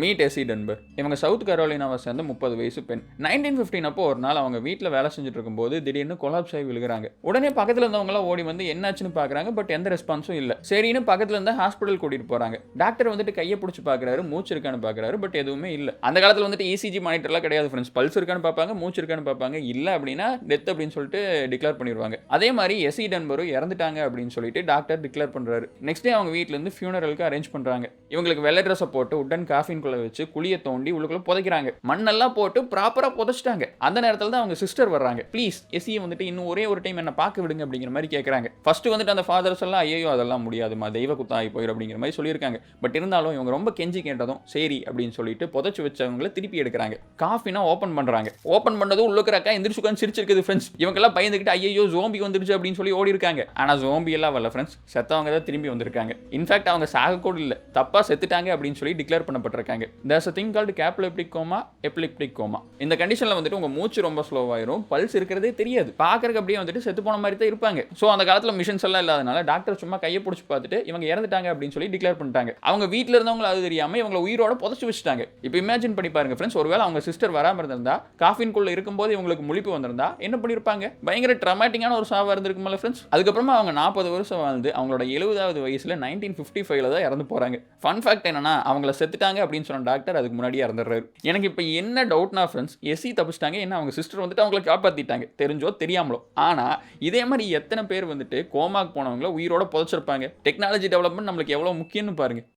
Meet SC டென்பர். இவங்க south கரோலினாவை சேர்ந்த 30 வயசு பெண். 1915 அப்போ ஒரு நாள் அவங்க வீட்டில் வேலை செஞ்சுட்டு இருக்கும்போது திடீர்னு கொலாப்ஸ் ஆகி விழுகிறாங்க. உடனே பக்கத்தில் இருந்தவங்களாம் ஓடி வந்து என்னாச்சுன்னு பார்க்குறாங்க. பட் எந்த ரெஸ்பான்ஸும் இல்லை. சரின்னு பக்கத்தில் இருந்த ஹாஸ்பிட்டல் கூட்டிட்டு போறாங்க. டாக்டர் வந்துட்டு கையை பிடிச்சி பார்க்குறாரு, மூச்சு இருக்கான்னு பார்க்குறாரு. பட் எதுவுமே இல்லை. அந்த காலத்தில் வந்துட்டு இசிஜி மானிட்டர்லாம் கிடையாது ஃப்ரெண்ட்ஸ். பல்ஸ் இருக்கான்னு பார்ப்பாங்க, மூச்சு இருக்கான்னு பார்ப்பாங்க. இல்லை அப்படின்னா டெத் அப்படின்னு சொல்லிட்டு டிக்ளேர் பண்ணிடுவாங்க. அதே மாதிரி எஸ்சி டென்பரும் இறந்துட்டாங்க அப்படின்னு சொல்லிட்டு டாக்டர் டிக்ளேர் பண்றாரு. நெக்ஸ்ட் டே அவங்க வீட்டில இருந்து ஃபியூனரலுக்கு அரேஞ்ச் பண்றாங்க. இவங்களுக்கு வெள்ளை ட்ரெஸ் போட்டு உடன் காஃபின் குள்ள வச்சு குழியை தோண்டி உள்ளுக்குள்ள புதைக்கிறாங்க. மண்ணெல்லாம் போட்டு ப்ராப்பரா புதைச்சிட்டாங்க. அந்த நேரத்தில் தான் அவங்க சிஸ்டர் வர்றாங்க. ப்ளீஸ் எஸ்சியை வந்துட்டு இன்னும் ஒரே ஒரு டைம் என்ன பார்க்க விடுங்க அப்படிங்கிற மாதிரி கேட்கறாங்க. ஃபர்ஸ்ட் வந்துட்டு அந்த ஃபாதர்ஸ் எல்லாம் ஐயோ அதெல்லாம் முடியாதுமா, தெய்வ குத்தம் ஆகி போயிடும் அப்படிங்கிற மாதிரி சொல்லியிருக்காங்க. பட் இருந்தாலும் இவங்க ரொம்ப கெஞ்சி கேட்டதும் சரி அப்படின்னு சொல்லிட்டு புதைச்சு வச்சவங்களை திருப்பி எடுக்கிறாங்க. காஃபினா ஓப்பன் பண்றாங்க. ஓப்பன் பண்ணதும் உள்ள இருக்கிற அக்கா எந்திரிச்சு உட்கார்ந்து சிரிச்சிருக்குது ஃப்ரெண்ட்ஸ். இவங்க எல்லாம் பயந்துக்கிட்டு ஐயோ ஜோம்பி வந்துருச்சு அப்படின்னு சொல்லி ஓடி இருக்காங்க. ஆனா ஜோம்பி எல்லாம் வரல ஃப்ரெண்ட்ஸ். செத்தவங்க தான் திரும்பி வந்திருக்காங்க. இன்ஃபேக்ட் அவங்க சாக கூட இல்லை, தப்பா செத்துட்டாங்க அப்படின்னு சொல்லி டிக்ளேர் பண்ணப்பட்டிருக்காங்க. There's a thing called cataleptic coma, epileptic coma. இந்த கண்டிஷன்ல வந்துட்டு உங்க மூச்சு ரொம்ப ஸ்லோவாயிரும், பல்ஸ் இருக்கிறதே தெரியாது, பார்க்கறதுக்கு அப்படியே வந்துட்டு செத்து போன மாதிரி தான் இருப்பாங்க. ஸோ அந்த காலத்துல மிஷின்ஸ் எல்லாம் இல்லாதனால டாக்டர் சும்மா கையை பிடிச்சி பார்த்துட்டு இவங்க இறந்துட்டாங்க அப்படின்னு சொல்லி டிக்ளேர் பண்ணிட்டாங்க. அவங்க வீட்டில் இருந்தவங்க அது தெரியாம இவங்களை உயிரோட புதைச்சு வச்சுட்டாங்க. இப்போ இமேஜின் பண்ணி பாருங்க ஃப்ரெண்ட்ஸ், ஒருவேளை அவங்க சிஸ்டர் வராம இருந்திருந்தா, காஃபின்குள்ள இருக்கும்போது இவங்களுக்கு முழிப்பு வந்திருந்தா என்ன பண்ணிருப்பாங்க? பயங்கர ட்ராமாட்டிக்கான ஒரு சாவா இருந்திருக்கும்ல ஃப்ரெண்ட்ஸ். அதுக்கப்புறமா அவங்க 40 வருஷம் வாழ்ந்து அவங்களோட 70வது வயசுல 1955ல தான் இறந்து போறாங்க. ஃபன் ஃபேக்ட் என்னன்னா, அவங்கள செத்துட்டாங்க அப்படின்னு சொன்ன டாக்டர் அதுக்கு முன்னாடியே இறந்துடுறாரு. எனக்கு இப்போ என்ன டவுட்னா ஃப்ரெண்ட்ஸ், எஸ்சி தப்பிச்சிட்டாங்க, என்ன அவங்க சிஸ்டர் வந்துட்டு அவங்களை காப்பாத்திட்டாங்க, தெரிஞ்சோ தெரியாமலோ. ஆனா இதே மாதிரி எத்தனை பேர் வந்துட்டு கோமாக்கு போனவங்கள உயிரோட புதைச்சிருப்பாங்க. டெக்னாலஜி டெவலப்மெண்ட் நம்மளுக்கு எவ்வளவு முக்கியம்னு பாருங்க.